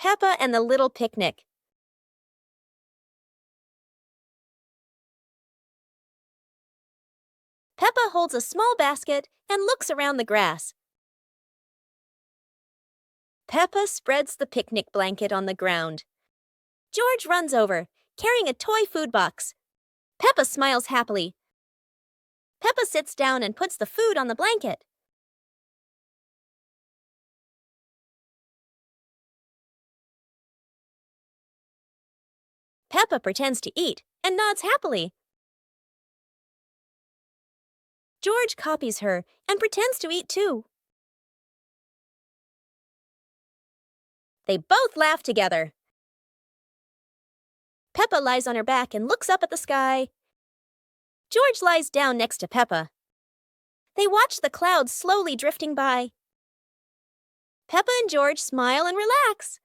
Peppa and the Little Picnic. Peppa holds a small basket and looks around the grass. Peppa spreads the picnic blanket on the ground. George runs over, carrying a toy food box. Peppa smiles happily. Peppa sits down and puts the food on the blanket. Peppa pretends to eat and nods happily. George copies her and pretends to eat too. They both laugh together. Peppa lies on her back and looks up at the sky. George lies down next to Peppa. They watch the clouds slowly drifting by. Peppa and George smile and relax.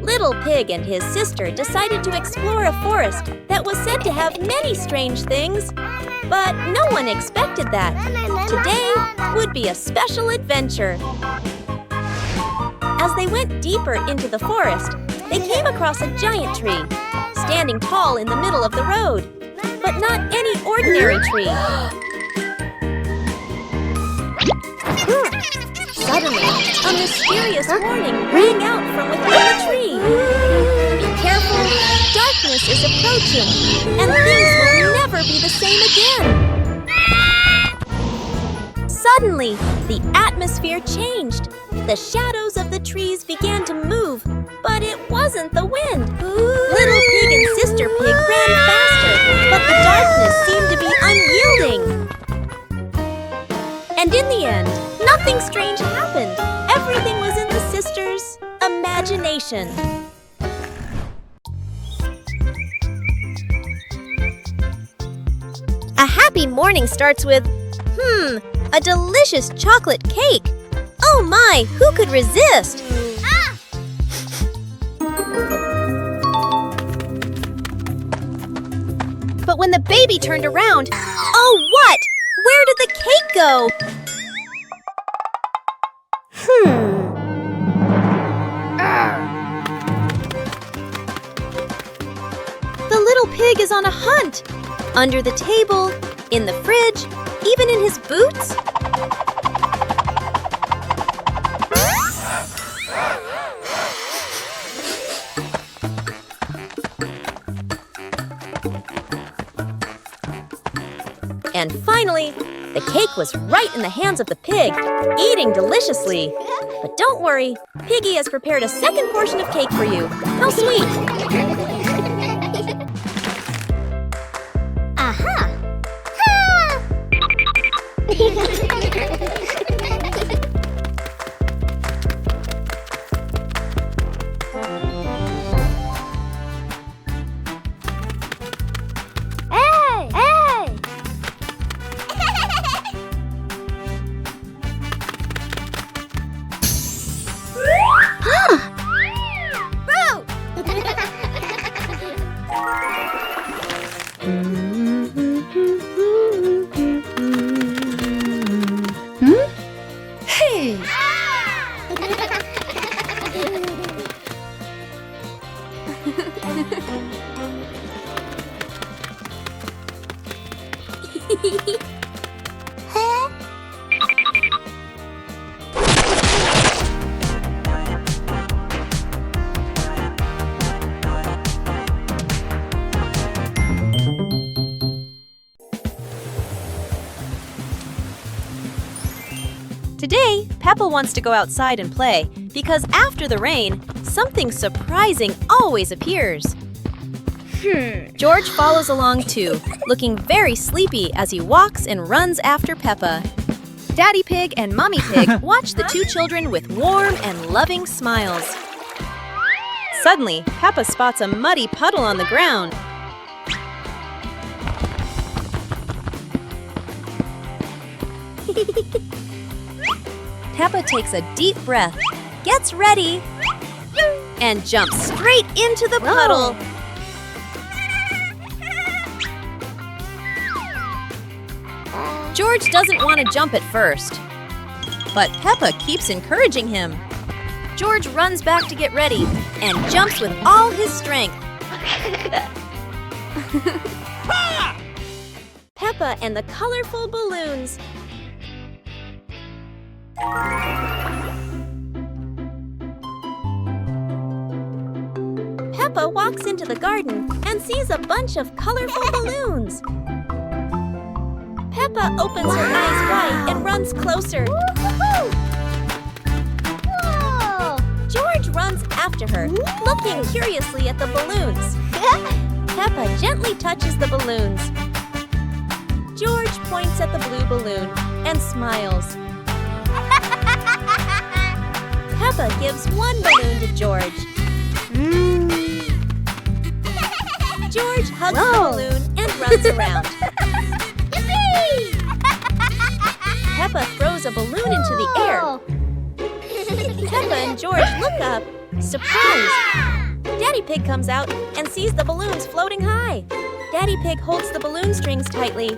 Little Pig and his sister decided to explore a forest that was said to have many strange things. But no one expected that. Today would be a special adventure. As they went deeper into the forest, they came across a giant tree, standing tall in the middle of the road. But not any ordinary tree. Suddenly, a mysterious warning rang out from within the tree. Be careful, darkness is approaching, and things will never be the same again. Suddenly, the atmosphere changed. The shadows of the trees began to move, but it wasn't the wind. Little Pig and Sister Pig ran faster, but the darkness seemed to be unyielding. And in the end, nothing strange happened. Everything was in the sisters' imagination. A happy morning starts with, a delicious chocolate cake. Oh my, who could resist? But when the baby turned around, oh what? Where did the cake go? The little pig is on a hunt. Under the table, in the fridge, even in his boots. And finally, the cake was right in the hands of the pig, eating deliciously. But don't worry, Piggy has prepared a second portion of cake for you. How sweet! Aha! Today, Peppa wants to go outside and play because after the rain, something surprising always appears. George follows along too, looking very sleepy as he walks and runs after Peppa. Daddy Pig and Mommy Pig watch the two children with warm and loving smiles. Suddenly, Peppa spots a muddy puddle on the ground. Peppa takes a deep breath, gets ready, and jumps straight into the puddle. George doesn't want to jump at first, but Peppa keeps encouraging him. George runs back to get ready and jumps with all his strength. Peppa and the colorful balloons. Peppa walks into the garden and sees a bunch of colorful balloons. Peppa opens her eyes wide and runs closer. George runs after her, looking curiously at the balloons. Peppa gently touches the balloons. George points at the blue balloon and smiles. Peppa gives one balloon to George. George hugs the balloon and runs around. Peppa throws a balloon into the air. Peppa and George look up, surprised. Daddy Pig comes out and sees the balloons floating high. Daddy Pig holds the balloon strings tightly.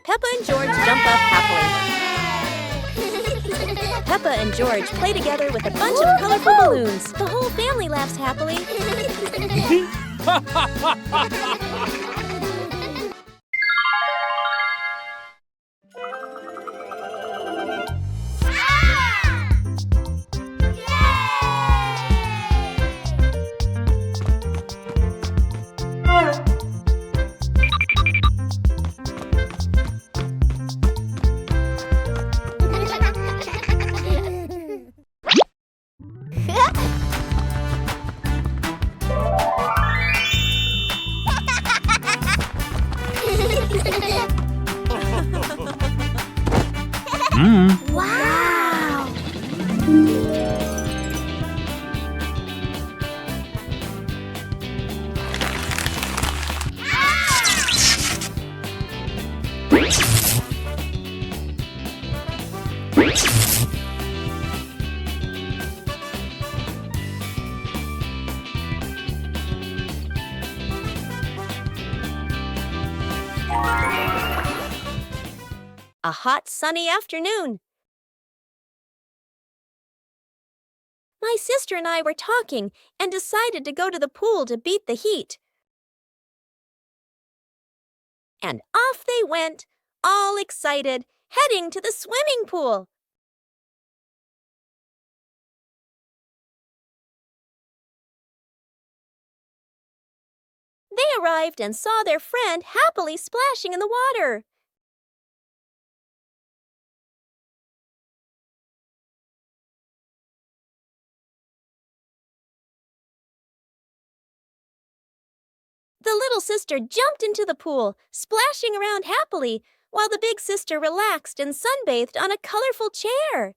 Peppa and George jump up happily. Peppa and George play together with a bunch of colorful balloons. The whole family laughs happily. Wow! A hot, sunny afternoon. My sister and I were talking and decided to go to the pool to beat the heat. And off they went, all excited, heading to the swimming pool. They arrived and saw their friend happily splashing in the water. The little sister jumped into the pool, splashing around happily, while the big sister relaxed and sunbathed on a colorful chair.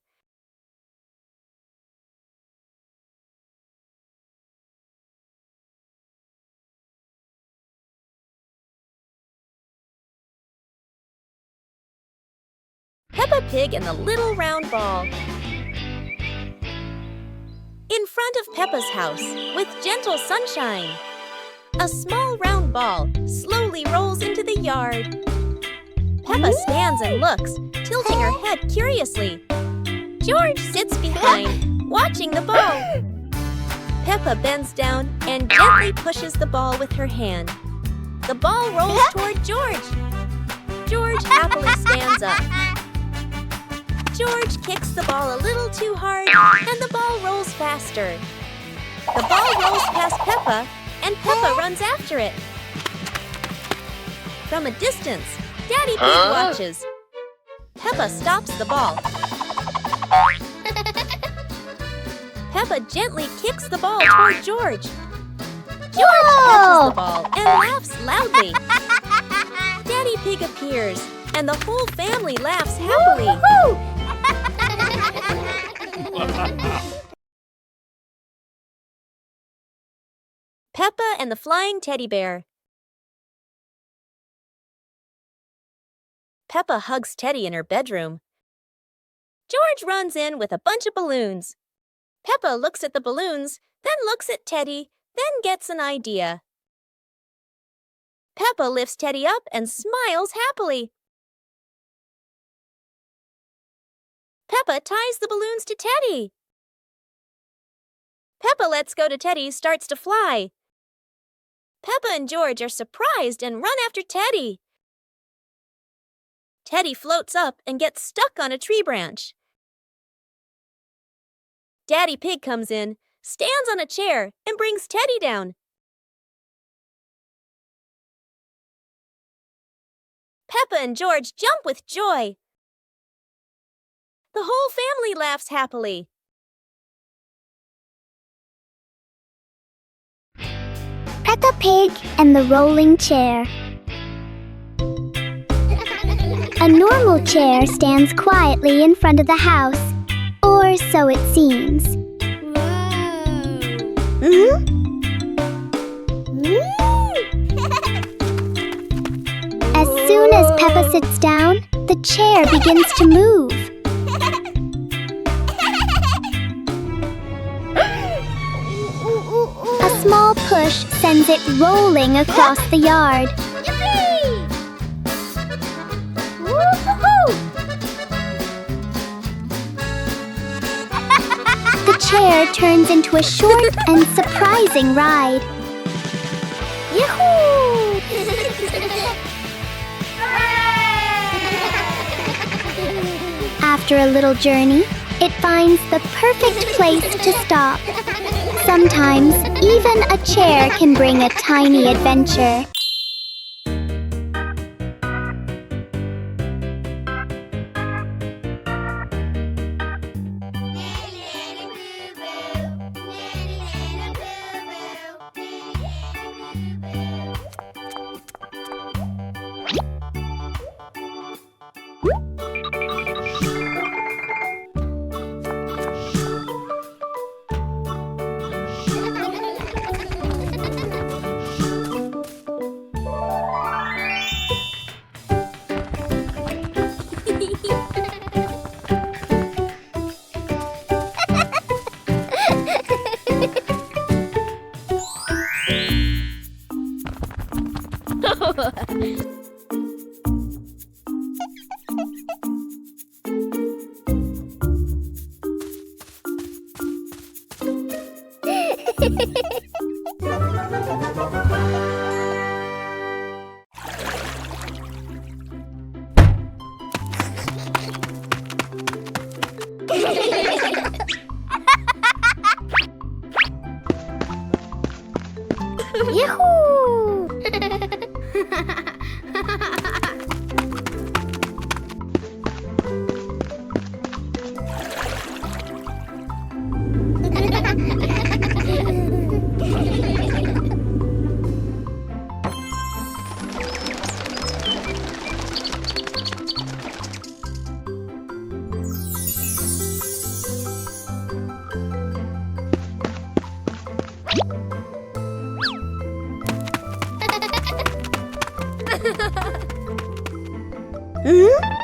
Peppa Pig and the little round ball. In front of Peppa's house, with gentle sunshine, a small round ball slowly rolls into the yard. Peppa stands and looks, tilting her head curiously. George sits behind, watching the ball. Peppa bends down and gently pushes the ball with her hand. The ball rolls toward George. George happily stands up. George kicks the ball a little too hard, and the ball rolls faster. The ball rolls past Peppa, and Peppa runs after it. From a distance, Daddy Pig watches. Peppa stops the ball. Peppa gently kicks the ball toward George. George catches the ball and laughs loudly. Daddy Pig appears, and the whole family laughs happily. Peppa and the Flying Teddy Bear. Peppa hugs Teddy in her bedroom. George runs in with a bunch of balloons. Peppa looks at the balloons, then looks at Teddy, then gets an idea. Peppa lifts Teddy up and smiles happily. Peppa ties the balloons to Teddy. Peppa lets go to Teddy, starts to fly. Peppa and George are surprised and run after Teddy. Teddy floats up and gets stuck on a tree branch. Daddy Pig comes in, stands on a chair, and brings Teddy down. Peppa and George jump with joy. The whole family laughs happily. Peppa Pig and the rolling chair. A normal chair stands quietly in front of the house, or so it seems. As soon as Peppa sits down, the chair begins to move. A small push sends it rolling across the yard. The chair turns into a short and surprising ride. Yahoo! After a little journey, it finds the perfect place to stop. Sometimes, even a chair can bring a tiny adventure. Yahoo! Hmm?